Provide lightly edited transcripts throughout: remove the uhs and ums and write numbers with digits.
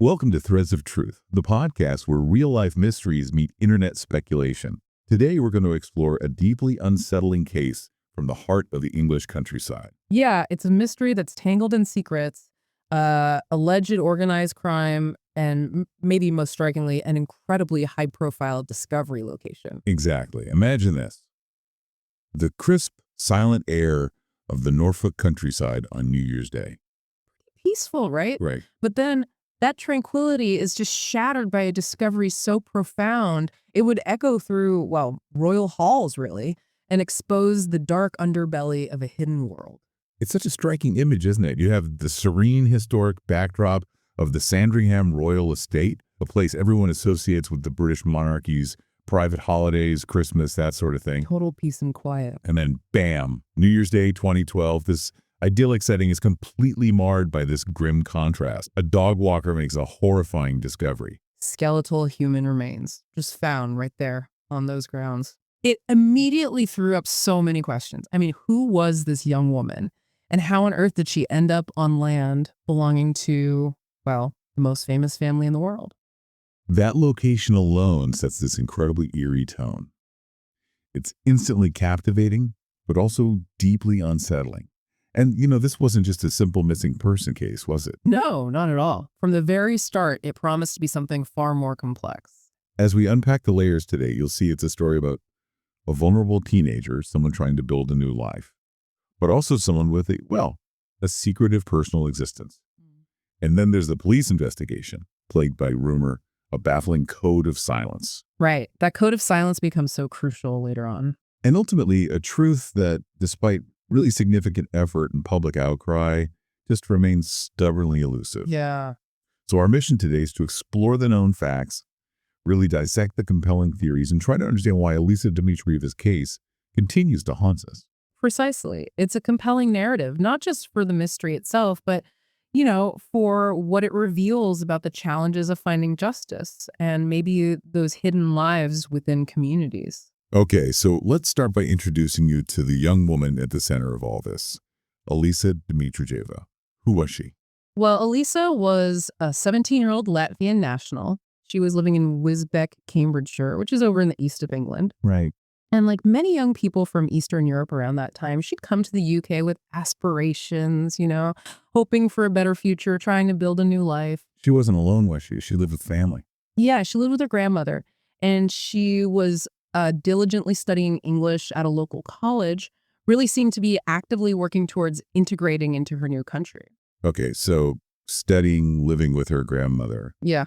Welcome to Threads of Truth, the podcast where real-life mysteries meet internet speculation. Today, we're going to explore a deeply unsettling case from the heart of the English countryside. Yeah, it's a mystery that's tangled in secrets, alleged organized crime, and maybe most strikingly, an incredibly high-profile discovery location. Exactly. Imagine this. The crisp, silent air of the Norfolk countryside on New Year's Day. Peaceful, right? Right. But then that tranquility is just shattered by a discovery so profound, it would echo through, well, royal halls, really, and expose the dark underbelly of a hidden world. It's such a striking image, isn't it? You have the serene historic backdrop of the Sandringham Royal Estate, a place everyone associates with the British monarchy's private holidays, Christmas, that sort of thing. Total peace and quiet. And then, bam, New Year's Day 2012, this idyllic setting is completely marred by this grim contrast. A dog walker makes a horrifying discovery. Skeletal human remains, just found right there on those grounds. It immediately threw up so many questions. I mean, who was this young woman? And how on earth did she end up on land belonging to, well, the most famous family in the world? That location alone sets this incredibly eerie tone. It's instantly captivating, but also deeply unsettling. And, this wasn't just a simple missing person case, was it? No, not at all. From the very start, it promised to be something far more complex. As we unpack the layers today, you'll see it's a story about a vulnerable teenager, someone trying to build a new life, but also someone with a secretive personal existence. And then there's the police investigation, plagued by rumor, a baffling code of silence. Right. That code of silence becomes so crucial later on. And ultimately, a truth that, despite really significant effort and public outcry, just remains stubbornly elusive. Yeah. So our mission today is to explore the known facts, really dissect the compelling theories, and try to understand why Alisa Dmitrieva's case continues to haunt us. Precisely. It's a compelling narrative, not just for the mystery itself, but, for what it reveals about the challenges of finding justice and maybe those hidden lives within communities. Okay, so let's start by introducing you to the young woman at the center of all this, Alisa Dmitrijeva. Who was she? Well, Alisa was a 17-year-old Latvian national. She was living in Wisbech, Cambridgeshire, which is over in the east of England. Right. And like many young people from Eastern Europe around that time, she'd come to the UK with aspirations, hoping for a better future, trying to build a new life. She wasn't alone, was she? She lived with family. Yeah, she lived with her grandmother, and she was diligently studying English at a local college, really seemed to be actively working towards integrating into her new country. Okay, so studying, living with her grandmother. Yeah.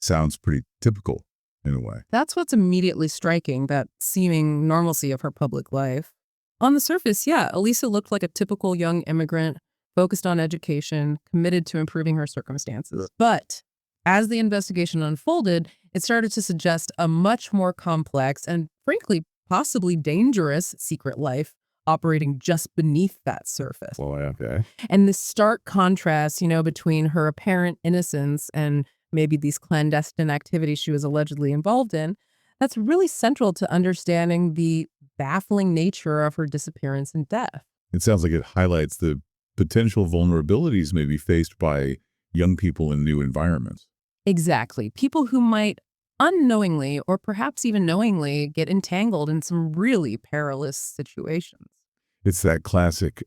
Sounds pretty typical in a way. That's what's immediately striking, that seeming normalcy of her public life. On the surface, yeah, Alisa looked like a typical young immigrant, focused on education, committed to improving her circumstances. But as the investigation unfolded, it started to suggest a much more complex and, frankly, possibly dangerous secret life operating just beneath that surface. Well, okay. And this stark contrast, between her apparent innocence and maybe these clandestine activities she was allegedly involved in, that's really central to understanding the baffling nature of her disappearance and death. It sounds like it highlights the potential vulnerabilities maybe faced by young people in new environments. Exactly. People who might unknowingly or perhaps even knowingly get entangled in some really perilous situations. It's that classic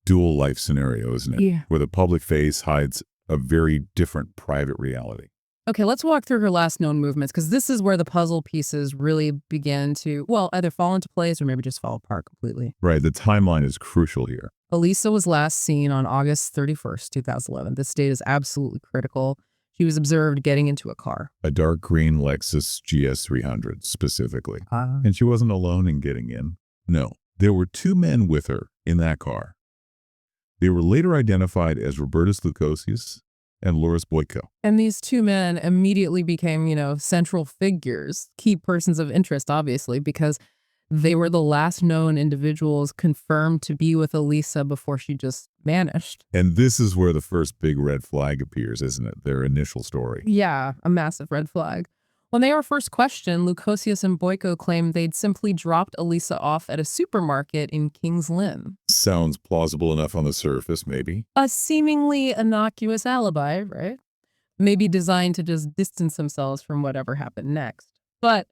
dual life scenario, isn't it? Yeah. Where the public face hides a very different private reality. Okay, let's walk through her last known movements, because this is where the puzzle pieces really begin to, either fall into place or maybe just fall apart completely. Right, the timeline is crucial here. Alisa was last seen on August 31st, 2011. This date is absolutely critical. She was observed getting into a car. A dark green Lexus GS300 specifically. And she wasn't alone in getting in. No, there were two men with her in that car. They were later identified as Robertus Lukosius and Loris Boyko. And these two men immediately became, central figures, key persons of interest, obviously, because they were the last known individuals confirmed to be with Alisa before she just vanished. And this is where the first big red flag appears, isn't it? Their initial story. Yeah, a massive red flag. When they were first questioned, Lukosius and Boyko claimed they'd simply dropped Alisa off at a supermarket in King's Lynn. Sounds plausible enough on the surface, maybe. A seemingly innocuous alibi, right? maybe designed to just distance themselves from whatever happened next. But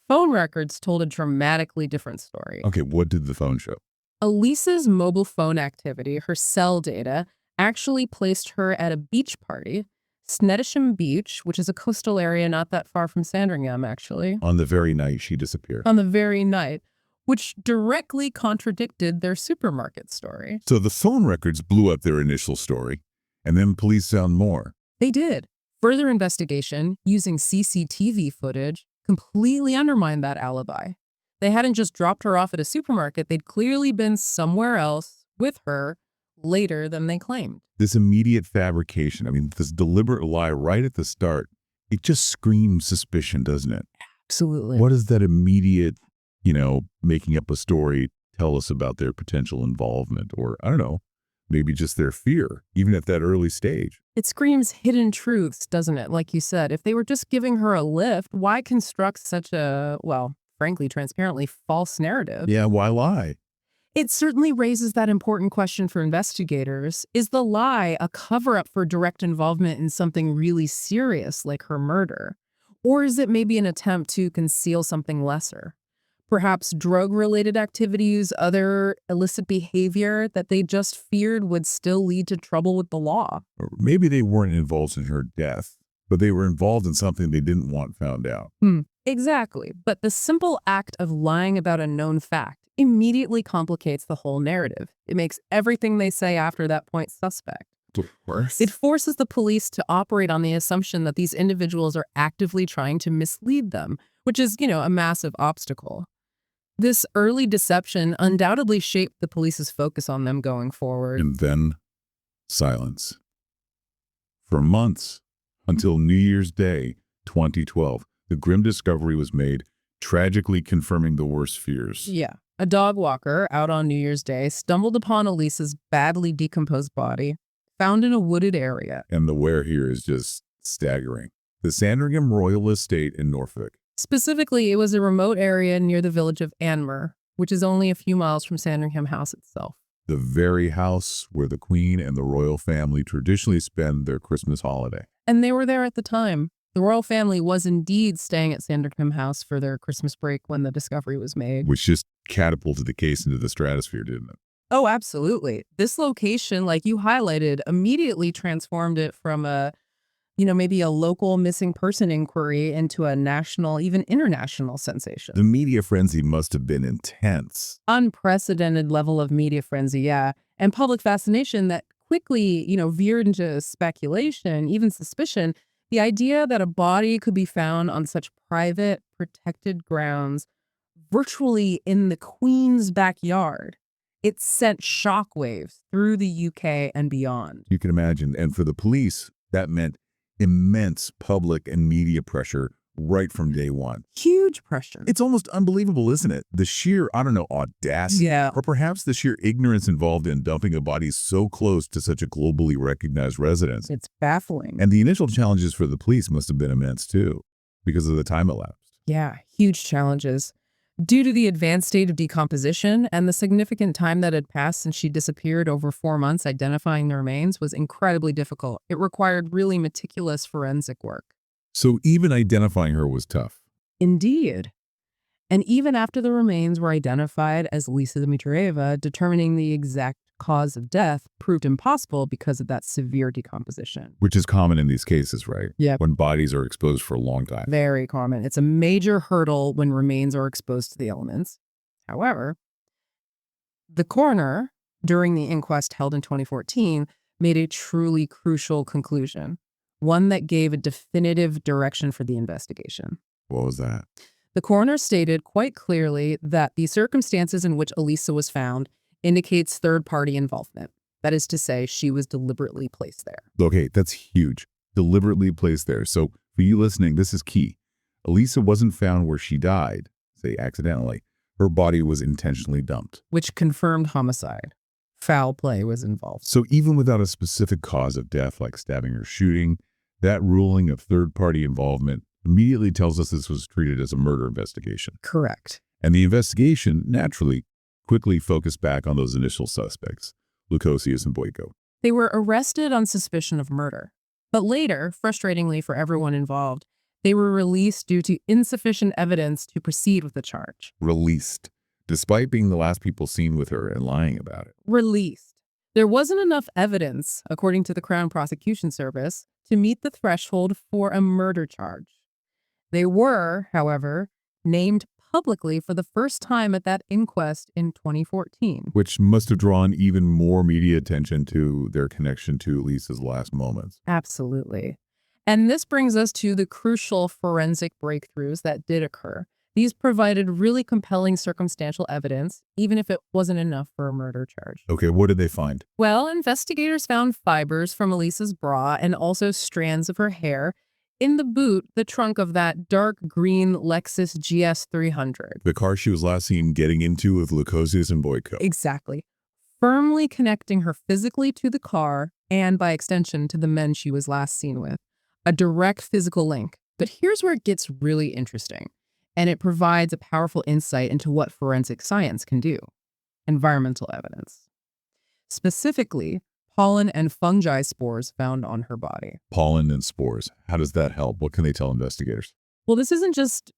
phone records told a dramatically different story. Okay, what did the phone show? Alisa's mobile phone activity, her cell data, actually placed her at a beach party, Snettisham Beach, which is a coastal area not that far from Sandringham, actually, On the very night she disappeared. on the very night, which directly contradicted their supermarket story. So the phone records blew up their initial story, and then police found more. They did. Further investigation, using CCTV footage, completely undermined that alibi. They hadn't just dropped her off at a supermarket, they'd clearly been somewhere else with her later than they claimed. This immediate fabrication, I mean, this deliberate lie right at the start, it just screams suspicion, doesn't it? Absolutely. What does that immediate, making up a story tell us about their potential involvement? Or, I don't know, maybe just their fear, even at that early stage. It screams hidden truths, doesn't it? Like you said, if they were just giving her a lift, why construct such a, well, frankly, transparently false narrative? Yeah, why lie? It certainly raises that important question for investigators. Is the lie a cover-up for direct involvement in something really serious like her murder? Or is it maybe an attempt to conceal something lesser? Perhaps drug-related activities, other illicit behavior that they just feared would still lead to trouble with the law. Or maybe they weren't involved in her death, but they were involved in something they didn't want found out. Exactly. But the simple act of lying about a known fact immediately complicates the whole narrative. It makes everything they say after that point suspect. Of course. It forces the police to operate on the assumption that these individuals are actively trying to mislead them, which is, a massive obstacle. This early deception undoubtedly shaped the police's focus on them going forward. And then silence. For months, until New Year's Day, 2012, the grim discovery was made, tragically confirming the worst fears. Yeah. A dog walker out on New Year's Day stumbled upon Alisa's badly decomposed body, found in a wooded area. And the where here is just staggering. The Sandringham Royal Estate in Norfolk. Specifically, it was a remote area near the village of Anmer, which is only a few miles from Sandringham House itself. The very house where the Queen and the royal family traditionally spend their Christmas holiday. And they were there at the time. The royal family was indeed staying at Sandringham House for their Christmas break when the discovery was made. Which just catapulted the case into the stratosphere, didn't it? Oh, absolutely. This location, like you highlighted, immediately transformed it from a, maybe a local missing person inquiry into a national, even international sensation. The media frenzy must have been intense. Unprecedented level of media frenzy, yeah. And public fascination that quickly, veered into speculation, even suspicion. The idea that a body could be found on such private, protected grounds, virtually in the Queen's backyard, it sent shockwaves through the UK and beyond. You can imagine. And for the police, that meant immense public and media pressure right from day one. Huge pressure. It's almost unbelievable, isn't it? The sheer, audacity, or perhaps the sheer ignorance involved in dumping a body so close to such a globally recognized residence. It's baffling. And the initial challenges for the police must have been immense too, because of the time elapsed. Yeah, huge challenges. Due to the advanced state of decomposition and the significant time that had passed since she disappeared, over 4 months, identifying the remains was incredibly difficult. It required really meticulous forensic work. So even identifying her was tough. Indeed. And even after the remains were identified as Alisa Dmitrijeva, determining the exact cause of death proved impossible because of that severe decomposition. Which is common in these cases, right? Yeah. When bodies are exposed for a long time. Very common. It's a major hurdle when remains are exposed to the elements. However, the coroner, during the inquest held in 2014, made a truly crucial conclusion, one that gave a definitive direction for the investigation. What was that? The coroner stated quite clearly that the circumstances in which Alisa was found indicates third-party involvement. That is to say, she was deliberately placed there. Okay, that's huge. Deliberately placed there. So for you listening, this is key. Alisa wasn't found where she died, say accidentally. Her body was intentionally dumped. Which confirmed homicide. Foul play was involved. So even without a specific cause of death like stabbing or shooting, that ruling of third-party involvement immediately tells us this was treated as a murder investigation. Correct. And the investigation, naturally, quickly focused back on those initial suspects, Lukosius and Boyko. They were arrested on suspicion of murder. But later, frustratingly for everyone involved, they were released due to insufficient evidence to proceed with the charge. Released, despite being the last people seen with her and lying about it. Released. There wasn't enough evidence, according to the Crown Prosecution Service, to meet the threshold for a murder charge. They were, however, named publicly for the first time at that inquest in 2014. Which must have drawn even more media attention to their connection to Lisa's last moments. Absolutely. And this brings us to the crucial forensic breakthroughs that did occur. These provided really compelling circumstantial evidence, even if it wasn't enough for a murder charge. Okay, what did they find? Well, investigators found fibers from Elisa's bra and also strands of her hair in the boot, the trunk of that dark green Lexus GS300. The car she was last seen getting into with Lukosius and Boyko. Exactly. Firmly connecting her physically to the car and, by extension, to the men she was last seen with. A direct physical link. But here's where it gets really interesting, and it provides a powerful insight into what forensic science can do. Environmental evidence. Specifically, pollen and fungi spores found on her body. Pollen and spores. How does that help? What can they tell investigators? Well, this isn't just,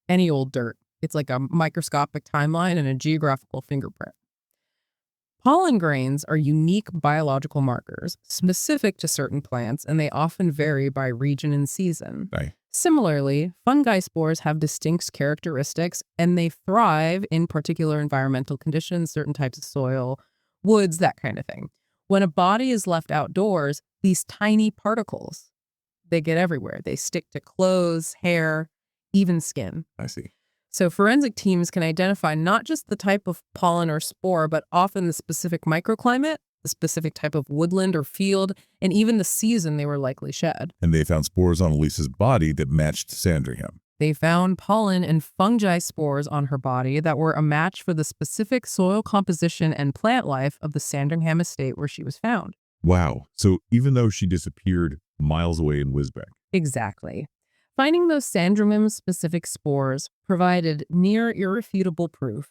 any old dirt. It's like a microscopic timeline and a geographical fingerprint. Pollen grains are unique biological markers specific to certain plants, and they often vary by region and season. Aye. Similarly, fungi spores have distinct characteristics, and they thrive in particular environmental conditions, certain types of soil, woods, that kind of thing. When a body is left outdoors, these tiny particles, they get everywhere. They stick to clothes, hair, even skin. I see. So forensic teams can identify not just the type of pollen or spore, but often the specific microclimate, the specific type of woodland or field, and even the season they were likely shed. And they found spores on Elisa's body that matched Sandringham. They found pollen and fungi spores on her body that were a match for the specific soil composition and plant life of the Sandringham estate where she was found. Wow. So even though she disappeared miles away in Wisbech. Exactly. Finding those Sandringham-specific spores provided near irrefutable proof.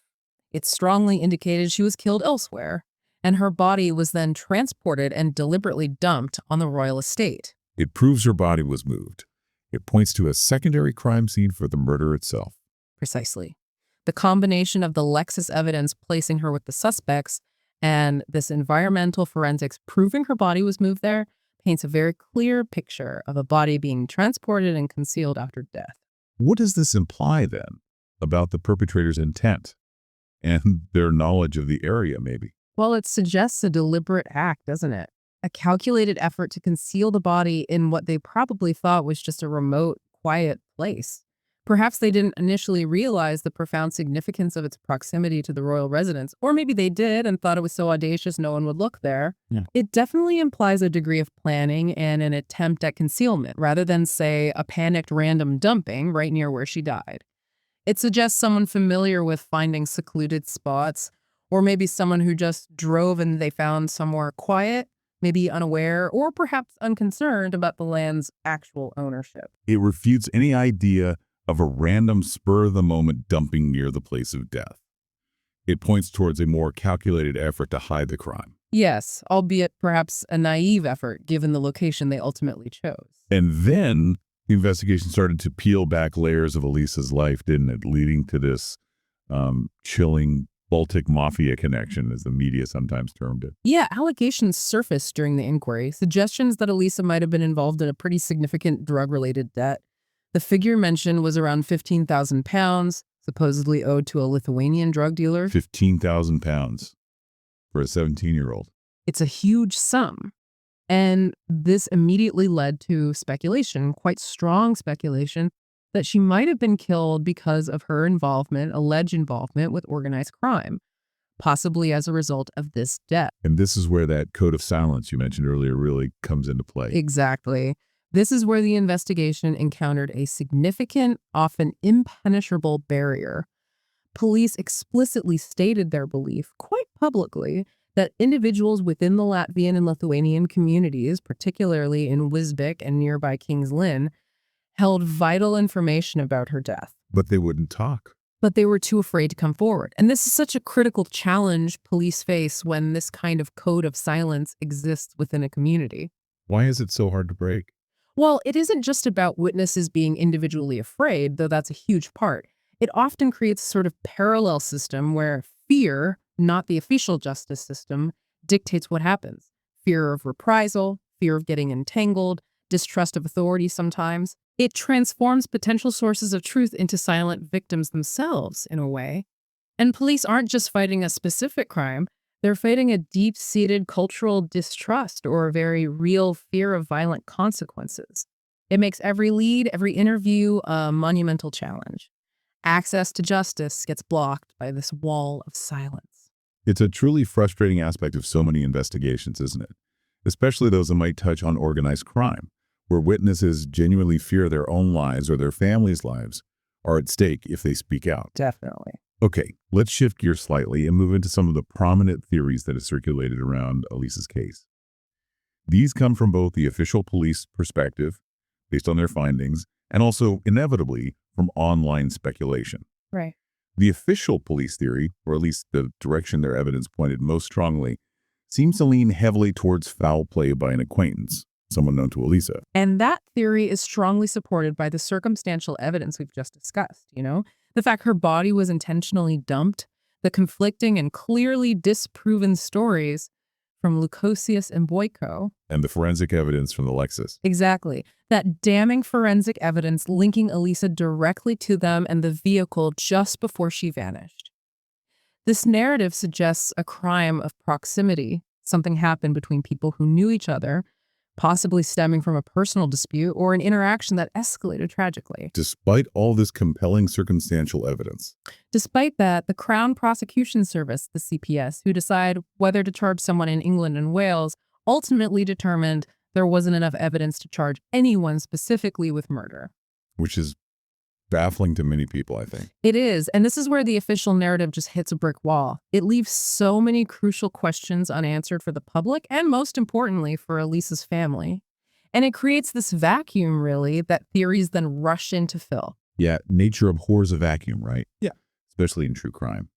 It strongly indicated she was killed elsewhere, and her body was then transported and deliberately dumped on the royal estate. It proves her body was moved. It points to a secondary crime scene for the murder itself. Precisely. The combination of the Lexus evidence placing her with the suspects and this environmental forensics proving her body was moved there paints a very clear picture of a body being transported and concealed after death. What does this imply, then, about the perpetrator's intent and their knowledge of the area, maybe? Well, it suggests a deliberate act, doesn't it? A calculated effort to conceal the body in what they probably thought was just a remote, quiet place. Perhaps they didn't initially realize the profound significance of its proximity to the royal residence, or maybe they did and thought it was so audacious no one would look there. Yeah. It definitely implies a degree of planning and an attempt at concealment, rather than, say, a panicked random dumping right near where she died. It suggests someone familiar with finding secluded spots, or maybe someone who just drove and they found somewhere quiet, maybe unaware, or perhaps unconcerned about the land's actual ownership. It refutes any idea of a random spur-of-the-moment dumping near the place of death. It points towards a more calculated effort to hide the crime. Yes, albeit perhaps a naive effort given the location they ultimately chose. And then the investigation started to peel back layers of Elisa's life, didn't it? Leading to this chilling Baltic Mafia connection, as the media sometimes termed it. Yeah, allegations surfaced during the inquiry, suggestions that Alisa might have been involved in a pretty significant drug-related debt. The figure mentioned was around 15,000 pounds, supposedly owed to a Lithuanian drug dealer. 15,000 pounds for a 17-year-old. It's a huge sum. And this immediately led to speculation, quite strong speculation, that she might have been killed because of her alleged involvement with organized crime, possibly as a result of this debt. And this is where that code of silence you mentioned earlier really comes into play. Exactly. This is where the investigation encountered a significant, often impenetrable barrier. Police explicitly stated their belief, quite publicly, that individuals within the Latvian and Lithuanian communities, particularly in Wisbech and nearby King's Lynn, held vital information about her death. But they wouldn't talk. But they were too afraid to come forward. And this is such a critical challenge police face when this kind of code of silence exists within a community. Why is it so hard to break? Well, it isn't just about witnesses being individually afraid, though that's a huge part. It often creates a sort of parallel system where fear, not the official justice system, dictates what happens. Fear of reprisal, fear of getting entangled, distrust of authority sometimes. It transforms potential sources of truth into silent victims themselves, in a way. And police aren't just fighting a specific crime, they're fighting a deep-seated cultural distrust or a very real fear of violent consequences. It makes every lead, every interview a monumental challenge. Access to justice gets blocked by this wall of silence. It's a truly frustrating aspect of so many investigations, isn't it? Especially those that might touch on organized crime, where witnesses genuinely fear their own lives or their families' lives are at stake if they speak out. Definitely. Okay, let's shift gears slightly and move into some of the prominent theories that have circulated around Alisa's case. These come from both the official police perspective, based on their findings, and also, inevitably, from online speculation. Right. The official police theory, or at least the direction their evidence pointed most strongly, seems to lean heavily towards foul play by an acquaintance, someone known to Alisa. And that theory is strongly supported by the circumstantial evidence we've just discussed, The fact her body was intentionally dumped, the conflicting and clearly disproven stories from Lukosius and Boyko. And the forensic evidence from the Lexus. Exactly. That damning forensic evidence linking Alisa directly to them and the vehicle just before she vanished. This narrative suggests a crime of proximity. Something happened between people who knew each other, possibly stemming from a personal dispute or an interaction that escalated tragically. Despite all this compelling circumstantial evidence. Despite that, the Crown Prosecution Service, the CPS, who decide whether to charge someone in England and Wales, ultimately determined there wasn't enough evidence to charge anyone specifically with murder. Which is baffling to many people, I think. It is, and this is where the official narrative just hits a brick wall. It leaves so many crucial questions unanswered for the public and, most importantly, for Alisa's family. And it creates this vacuum, really, that theories then rush in to fill. Yeah, nature abhors a vacuum, right? Yeah. Especially in true crime.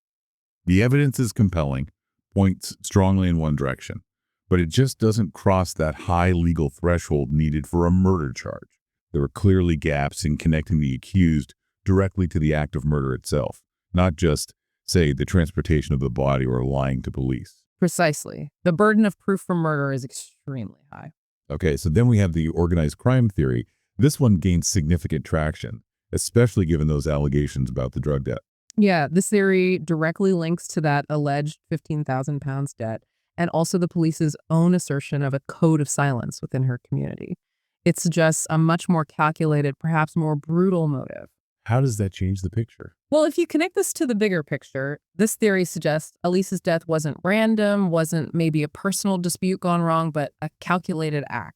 The evidence is compelling, points strongly in one direction, but it just doesn't cross that high legal threshold needed for a murder charge. There are clearly gaps in connecting the accused directly to the act of murder itself, not just, say, the transportation of the body or lying to police. Precisely. The burden of proof for murder is extremely high. Okay, so then we have the organized crime theory. This one gains significant traction, especially given those allegations about the drug debt. Yeah, this theory directly links to that alleged 15,000 pounds debt and also the police's own assertion of a code of silence within her community. It suggests a much more calculated, perhaps more brutal motive. How does that change the picture? Well, if you connect this to the bigger picture, this theory suggests Alisa's death wasn't random, wasn't maybe a personal dispute gone wrong, but a calculated act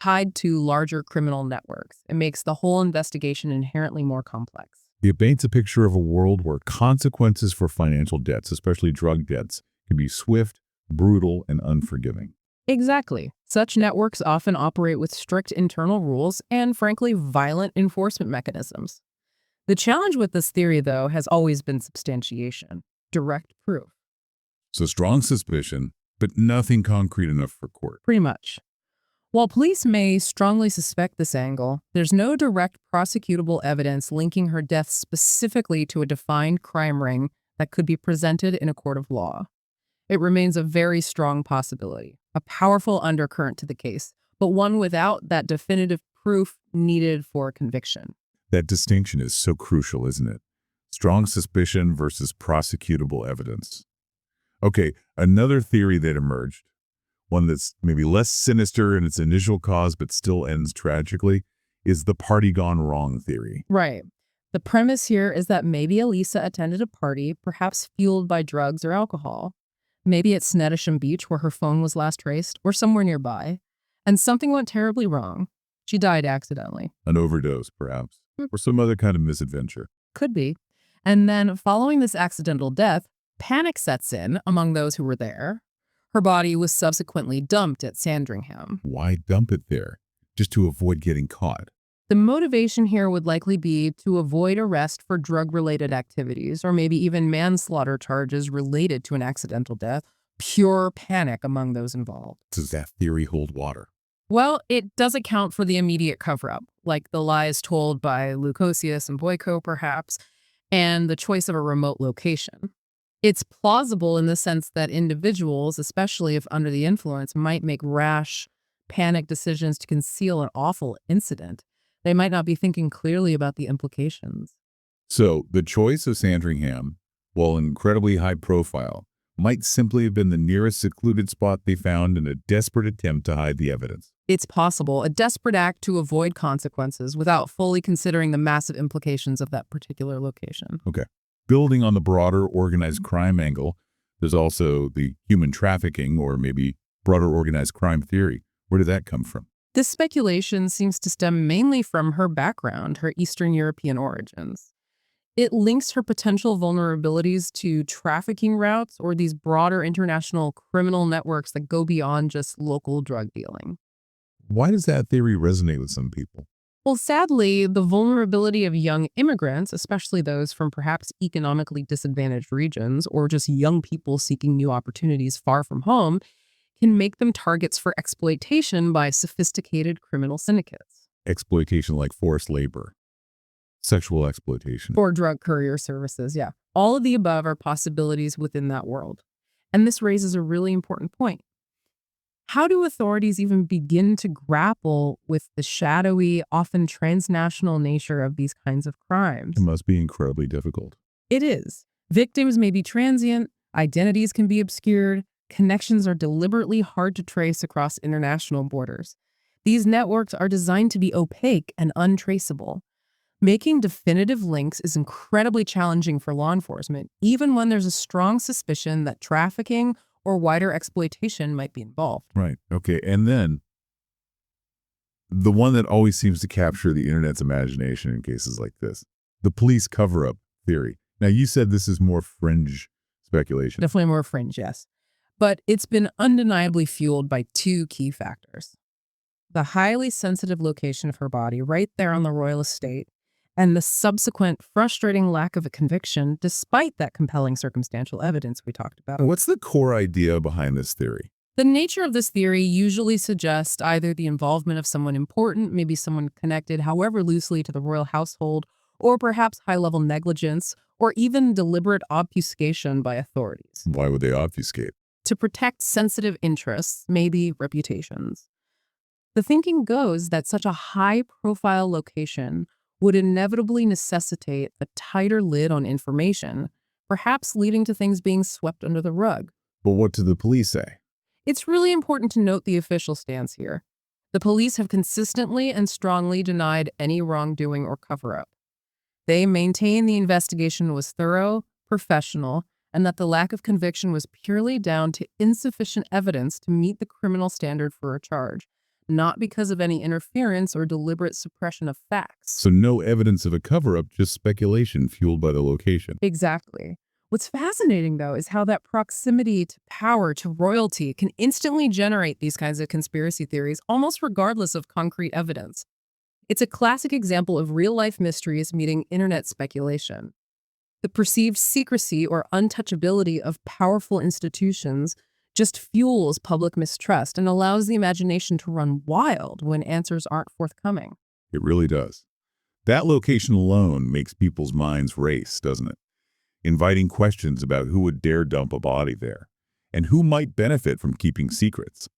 tied to larger criminal networks. It makes the whole investigation inherently more complex. It paints a picture of a world where consequences for financial debts, especially drug debts, can be swift, brutal, and unforgiving. Exactly. Such networks often operate with strict internal rules and, frankly, violent enforcement mechanisms. The challenge with this theory, though, has always been substantiation, direct proof. So strong suspicion, but nothing concrete enough for court. Pretty much. While police may strongly suspect this angle, there's no direct prosecutable evidence linking her death specifically to a defined crime ring that could be presented in a court of law. It remains a very strong possibility, a powerful undercurrent to the case, but one without that definitive proof needed for conviction. That distinction is so crucial, isn't it? Strong suspicion versus prosecutable evidence. Okay, another theory that emerged, one that's maybe less sinister in its initial cause but still ends tragically, is the party gone wrong theory. Right. The premise here is that maybe Alisa attended a party, perhaps fueled by drugs or alcohol. Maybe at Snettisham Beach, where her phone was last traced, or somewhere nearby, and something went terribly wrong. She died accidentally. An overdose, perhaps, or some other kind of misadventure. Could be. And then, following this accidental death, panic sets in among those who were there. Her body was subsequently dumped at Sandringham. Why dump it there? Just to avoid getting caught. The motivation here would likely be to avoid arrest for drug-related activities or maybe even manslaughter charges related to an accidental death. Pure panic among those involved. Does that theory hold water? Well, it does account for the immediate cover-up, like the lies told by Lukosius and Boyko, perhaps, and the choice of a remote location. It's plausible in the sense that individuals, especially if under the influence, might make rash, panic decisions to conceal an awful incident. They might not be thinking clearly about the implications. So the choice of Sandringham, while incredibly high profile, might simply have been the nearest secluded spot they found in a desperate attempt to hide the evidence. It's possible, a desperate act to avoid consequences without fully considering the massive implications of that particular location. Okay. Building on the broader organized crime angle, there's also the human trafficking or maybe broader organized crime theory. Where did that come from? This speculation seems to stem mainly from her background, her Eastern European origins. It links her potential vulnerabilities to trafficking routes or these broader international criminal networks that go beyond just local drug dealing. Why does that theory resonate with some people? Well, sadly, the vulnerability of young immigrants, especially those from perhaps economically disadvantaged regions or just young people seeking new opportunities far from home, can make them targets for exploitation by sophisticated criminal syndicates. Exploitation like forced labor, sexual exploitation. Or drug courier services, yeah. All of the above are possibilities within that world. And this raises a really important point. How do authorities even begin to grapple with the shadowy, often transnational nature of these kinds of crimes? It must be incredibly difficult. It is. Victims may be transient, identities can be obscured, connections are deliberately hard to trace across international borders. These networks are designed to be opaque and untraceable. Making definitive links is incredibly challenging for law enforcement, even when there's a strong suspicion that trafficking or wider exploitation might be involved. Right. Okay. And then the one that always seems to capture the internet's imagination in cases like this, the police cover-up theory. Now, you said this is more fringe speculation. Definitely more fringe, yes. But it's been undeniably fueled by two key factors. The highly sensitive location of her body right there on the royal estate, and the subsequent frustrating lack of a conviction despite that compelling circumstantial evidence we talked about. What's the core idea behind this theory? The nature of this theory usually suggests either the involvement of someone important, maybe someone connected, however loosely, to the royal household, or perhaps high-level negligence, or even deliberate obfuscation by authorities. Why would they obfuscate? To protect sensitive interests, maybe reputations. The thinking goes that such a high-profile location would inevitably necessitate a tighter lid on information, perhaps leading to things being swept under the rug. But what do the police say? It's really important to note the official stance here. The police have consistently and strongly denied any wrongdoing or cover-up. They maintain the investigation was thorough, professional, and that the lack of conviction was purely down to insufficient evidence to meet the criminal standard for a charge, not because of any interference or deliberate suppression of facts. So no evidence of a cover-up, just speculation fueled by the location. Exactly. What's fascinating, though, is how that proximity to power, to royalty, can instantly generate these kinds of conspiracy theories, almost regardless of concrete evidence. It's a classic example of real-life mysteries meeting internet speculation. The perceived secrecy or untouchability of powerful institutions just fuels public mistrust and allows the imagination to run wild when answers aren't forthcoming. It really does. That location alone makes people's minds race, doesn't it? Inviting questions about who would dare dump a body there, and who might benefit from keeping secrets.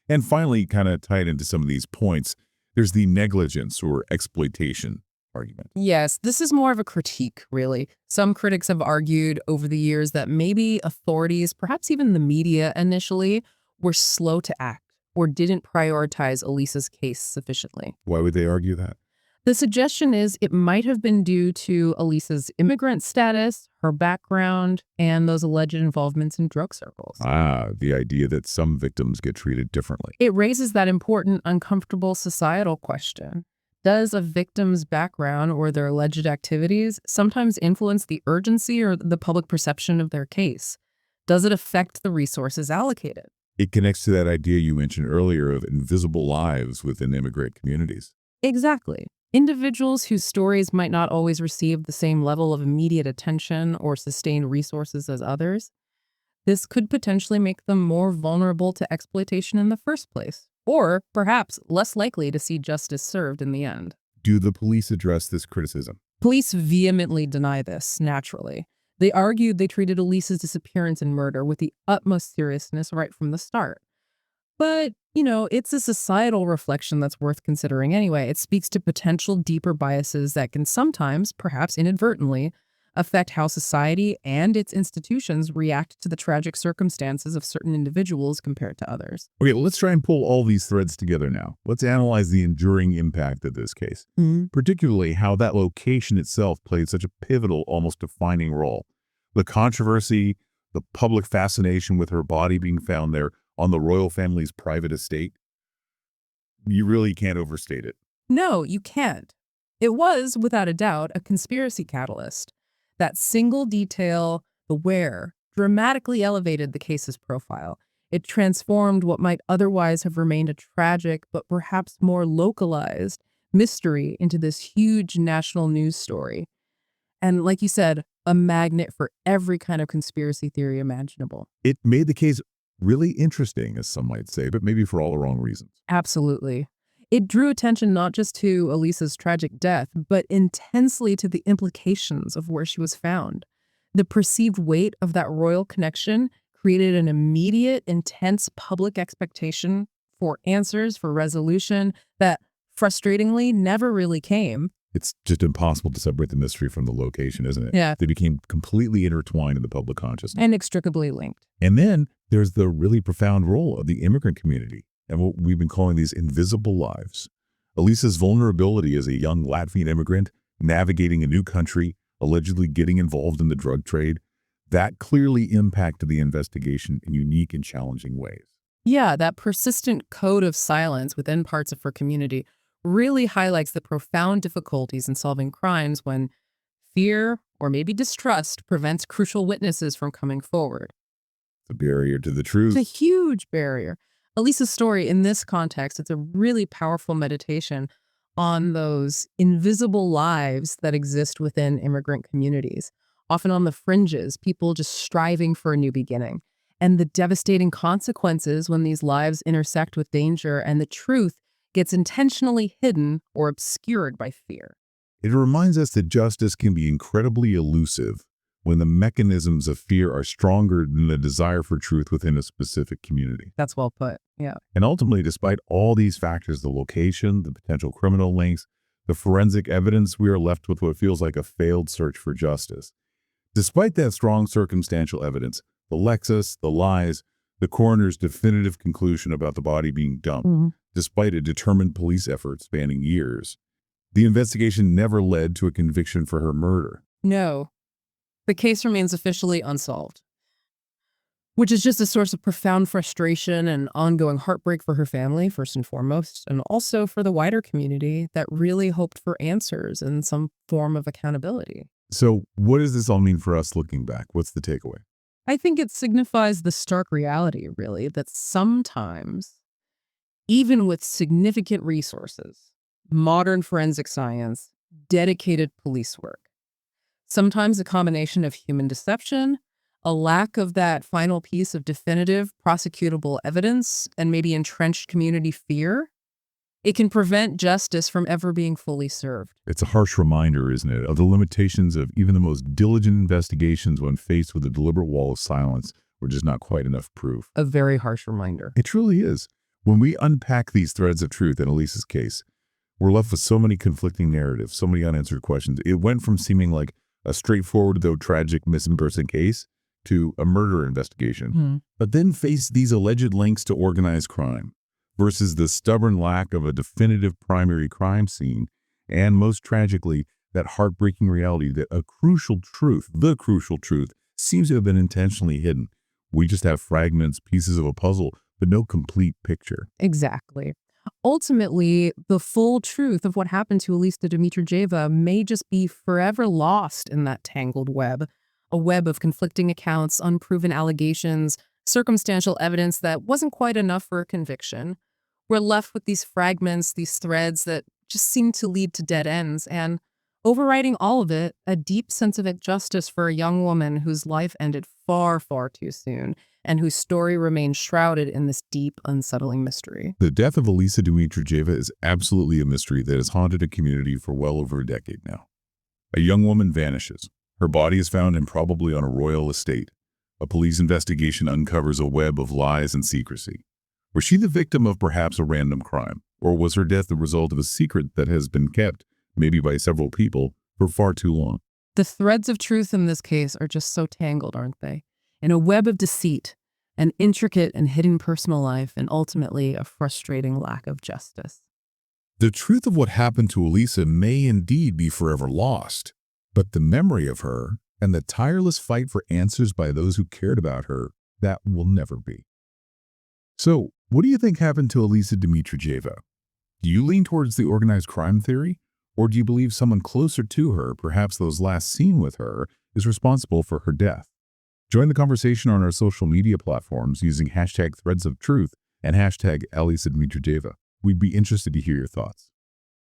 And finally, kind of tied into some of these points, there's the negligence or exploitation argument. Yes, this is more of a critique, really. Some critics have argued over the years that maybe authorities, perhaps even the media initially, were slow to act or didn't prioritize Alisa's case sufficiently. Why would they argue that? The suggestion is it might have been due to Alisa's immigrant status, her background, and those alleged involvements in drug circles. The idea that some victims get treated differently. It raises that important, uncomfortable societal question. Does a victim's background or their alleged activities sometimes influence the urgency or the public perception of their case? Does it affect the resources allocated? It connects to that idea you mentioned earlier of invisible lives within immigrant communities. Exactly. Individuals whose stories might not always receive the same level of immediate attention or sustained resources as others. This could potentially make them more vulnerable to exploitation in the first place. or perhaps less likely to see justice served in the end. Do the police address this criticism? Police vehemently deny this, naturally. They argued they treated Elisa's disappearance and murder with the utmost seriousness right from the start. But, it's a societal reflection that's worth considering anyway. It speaks to potential deeper biases that can sometimes, perhaps inadvertently, affect how society and its institutions react to the tragic circumstances of certain individuals compared to others. Okay, let's try and pull all these threads together now. Let's analyze the enduring impact of this case, particularly how that location itself played such a pivotal, almost defining role. The controversy, the public fascination with her body being found there on the royal family's private estate, you really can't overstate it. No, you can't. It was, without a doubt, a conspiracy catalyst. That single detail, the where, dramatically elevated the case's profile. It transformed what might otherwise have remained a tragic, but perhaps more localized, mystery into this huge national news story. And like you said, a magnet for every kind of conspiracy theory imaginable. It made the case really interesting, as some might say, but maybe for all the wrong reasons. Absolutely. It drew attention not just to Elisa's tragic death, but intensely to the implications of where she was found. The perceived weight of that royal connection created an immediate, intense public expectation for answers, for resolution that, frustratingly, never really came. It's just impossible to separate the mystery from the location, isn't it? Yeah. They became completely intertwined in the public consciousness. Inextricably linked. And then there's the really profound role of the immigrant community and what we've been calling these invisible lives. Elisa's vulnerability as a young Latvian immigrant, navigating a new country, allegedly getting involved in the drug trade, that clearly impacted the investigation in unique and challenging ways. Yeah, that persistent code of silence within parts of her community really highlights the profound difficulties in solving crimes when fear or maybe distrust prevents crucial witnesses from coming forward. The barrier to the truth. It's a huge barrier. Elisa's story in this context, it's a really powerful meditation on those invisible lives that exist within immigrant communities, often on the fringes, people just striving for a new beginning, and the devastating consequences when these lives intersect with danger and the truth gets intentionally hidden or obscured by fear. It reminds us that justice can be incredibly elusive when the mechanisms of fear are stronger than the desire for truth within a specific community. That's well put. Yeah. And ultimately, despite all these factors, the location, the potential criminal links, the forensic evidence, we are left with what feels like a failed search for justice. Despite that strong circumstantial evidence, the Lexus, the lies, the coroner's definitive conclusion about the body being dumped, despite a determined police effort spanning years, the investigation never led to a conviction for her murder. No. The case remains officially unsolved, which is just a source of profound frustration and ongoing heartbreak for her family, first and foremost, and also for the wider community that really hoped for answers and some form of accountability. So what does this all mean for us looking back? What's the takeaway? I think it signifies the stark reality, really, that sometimes, even with significant resources, modern forensic science, dedicated police work, sometimes a combination of human deception, a lack of that final piece of definitive prosecutable evidence, and maybe entrenched community fear, it can prevent justice from ever being fully served. It's a harsh reminder, isn't it, of the limitations of even the most diligent investigations when faced with a deliberate wall of silence or just not quite enough proof. A very harsh reminder. It truly is. When we unpack these threads of truth in Elisa's case, we're left with so many conflicting narratives, so many unanswered questions. It went from seeming like a straightforward, though tragic, missing person case to a murder investigation, but then faced these alleged links to organized crime versus the stubborn lack of a definitive primary crime scene, and most tragically, that heartbreaking reality that a crucial truth, the crucial truth, seems to have been intentionally hidden. We just have fragments, pieces of a puzzle, but no complete picture. Exactly. Ultimately, the full truth of what happened to Alisa Dmitrijeva may just be forever lost in that tangled web, a web of conflicting accounts, unproven allegations, circumstantial evidence that wasn't quite enough for a conviction. We're left with these fragments, these threads that just seem to lead to dead ends, and overriding all of it, a deep sense of injustice for a young woman whose life ended far, far too soon, and whose story remains shrouded in this deep, unsettling mystery. The death of Alisa Dmitrijeva is absolutely a mystery that has haunted a community for well over a decade now. A young woman vanishes. Her body is found improbably on a royal estate. A police investigation uncovers a web of lies and secrecy. Was she the victim of perhaps a random crime? Or was her death the result of a secret that has been kept, maybe by several people, for far too long? The threads of truth in this case are just so tangled, aren't they? In a web of deceit, an intricate and hidden personal life, and ultimately a frustrating lack of justice. The truth of what happened to Alisa may indeed be forever lost, but the memory of her and the tireless fight for answers by those who cared about her, that will never be. So, what do you think happened to Alisa Dmitrijeva? Do you lean towards the organized crime theory, or do you believe someone closer to her, perhaps those last seen with her, is responsible for her death? Join the conversation on our social media platforms using hashtag Threads of Truth and hashtag Alisa Dmitrijeva. We'd be interested to hear your thoughts.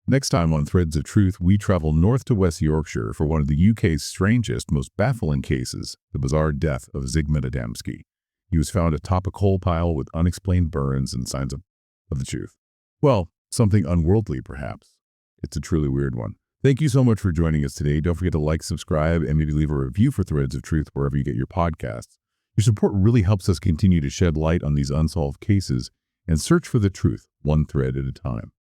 Next time on Threads of Truth, we travel north to West Yorkshire for one of the UK's strangest, most baffling cases, the bizarre death of Zygmunt Adamski. He was found atop a coal pile with unexplained burns and signs of the truth. Well, something unworldly, perhaps. It's a truly weird one. Thank you so much for joining us today. Don't forget to like, subscribe, and maybe leave a review for Threads of Truth wherever you get your podcasts. Your support really helps us continue to shed light on these unsolved cases and search for the truth, one thread at a time.